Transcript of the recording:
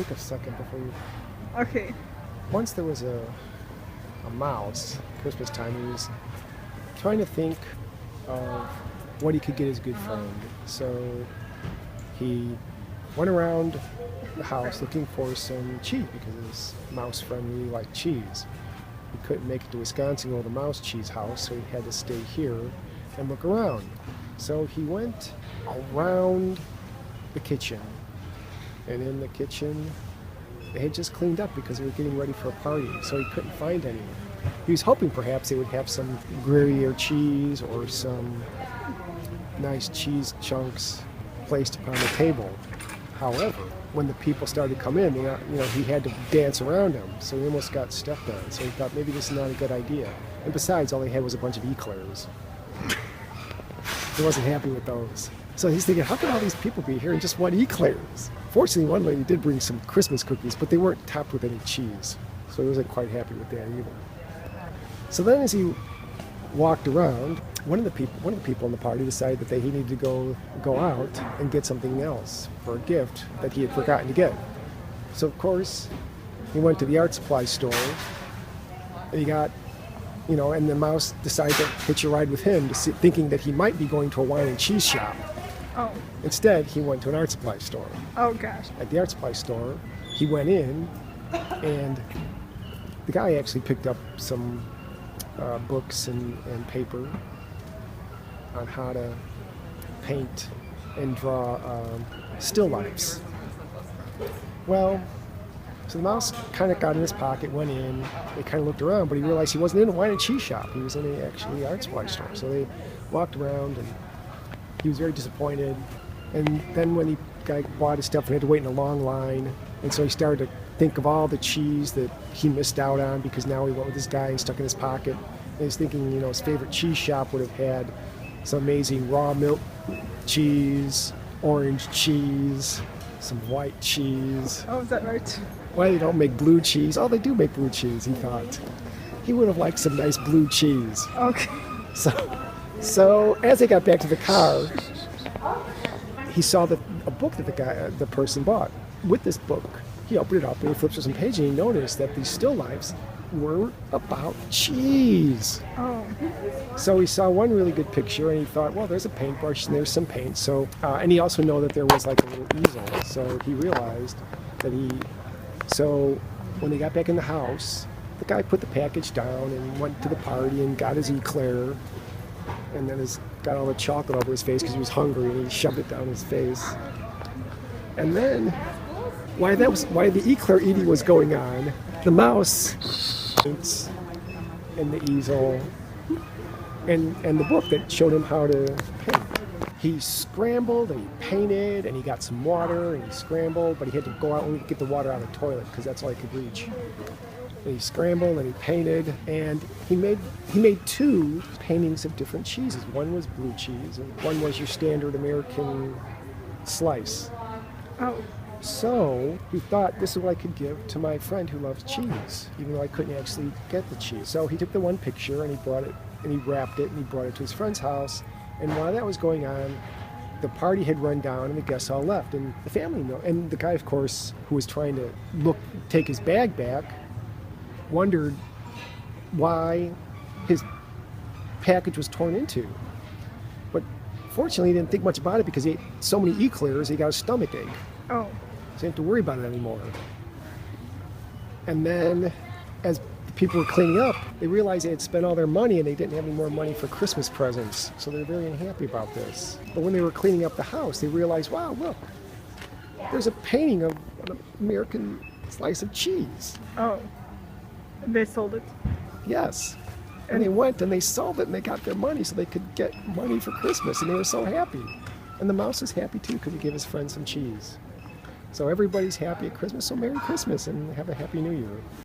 think a second before you... Okay. Once there was a mouse, Christmas time, he was trying to think of what he could get his good friend. So he went around the house looking for some cheese because his mouse friend really liked cheese. He couldn't make it to Wisconsin to go to the mouse cheese house, so he had to stay here and look around. So he went around the kitchen, and in the kitchen they had just cleaned up because they were getting ready for a party, so he couldn't find any. He was hoping perhaps they would have some Gruyere cheese or some nice cheese chunks placed upon the table. However, when the people started to come in, he had to dance around them, so he almost got stepped on. So he thought maybe this is not a good idea. And besides, all they had was a bunch of eclairs. He wasn't happy with those. So he's thinking, how can all these people be here and just want eclairs? Fortunately, one lady did bring some Christmas cookies, but they weren't topped with any cheese. So he wasn't quite happy with that either. So then as he walked around, one of the people in the party decided that he needed to go out and get something else for a gift that he had forgotten to get. So of course, he went to the art supply store, and he got, and the mouse decided to hitch a ride with him, thinking that he might be going to a wine and cheese shop. Oh. Instead, he went to an art supply store. Oh gosh. At the art supply store, he went in, and the guy actually picked up some books and paper on how to paint and draw still lifes. Well, so the mouse kind of got in his pocket, went in, they kind of looked around, but he realized he wasn't in a wine and cheese shop. He was in the art supply store. So they walked around, and he was very disappointed. And then when the guy bought his stuff, he had to wait in a long line. And so he started to think of all the cheese that he missed out on because now he went with this guy and stuck in his pocket. And he's thinking, his favorite cheese shop would have had some amazing raw milk cheese, orange cheese, some white cheese. Oh, is that right? Why they don't make blue cheese? Oh, they do make blue cheese, he thought. He would have liked some nice blue cheese. Okay. So as they got back to the car, he saw a book that the person bought. With this book, he opened it up and he flipped through some pages, and he noticed that these still lifes were about cheese. Oh. So he saw one really good picture, and he thought, well, there's a paintbrush and there's some paint. So, and he also knew that there was like a little easel. So he realized that so when they got back in the house, the guy put the package down and went to the party and got his eclair, and then got all the chocolate over his face because he was hungry, and he shoved it down his face. And then, while the eclair eating was going on, the mouse and the easel and the book that showed him how to paint. He scrambled and he painted and he got some water and he scrambled, but he had to go out and get the water out of the toilet because that's all he could reach. And he scrambled and he painted, and he made two paintings of different cheeses. One was blue cheese and one was your standard American slice. Oh. So he thought, this is what I could give to my friend who loves cheese, even though I couldn't actually get the cheese. So he took the one picture and he brought it and he wrapped it and he brought it to his friend's house. And while that was going on, the party had run down and the guests all left. And the family and the guy, of course, who was trying to take his bag back, wondered why his package was torn into. But fortunately, he didn't think much about it because he ate so many eclairs, he got a stomach ache. Oh. So you have to worry about it anymore. And then, as the people were cleaning up, they realized they had spent all their money and they didn't have any more money for Christmas presents. So they're very unhappy about this. But when they were cleaning up the house, they realized, wow, look, there's a painting of an American slice of cheese. Oh. They sold it? Yes. And they went and they sold it and they got their money so they could get money for Christmas, and they were so happy. And the mouse was happy too because he gave his friend some cheese. So everybody's happy at Christmas, so Merry Christmas and have a Happy New Year.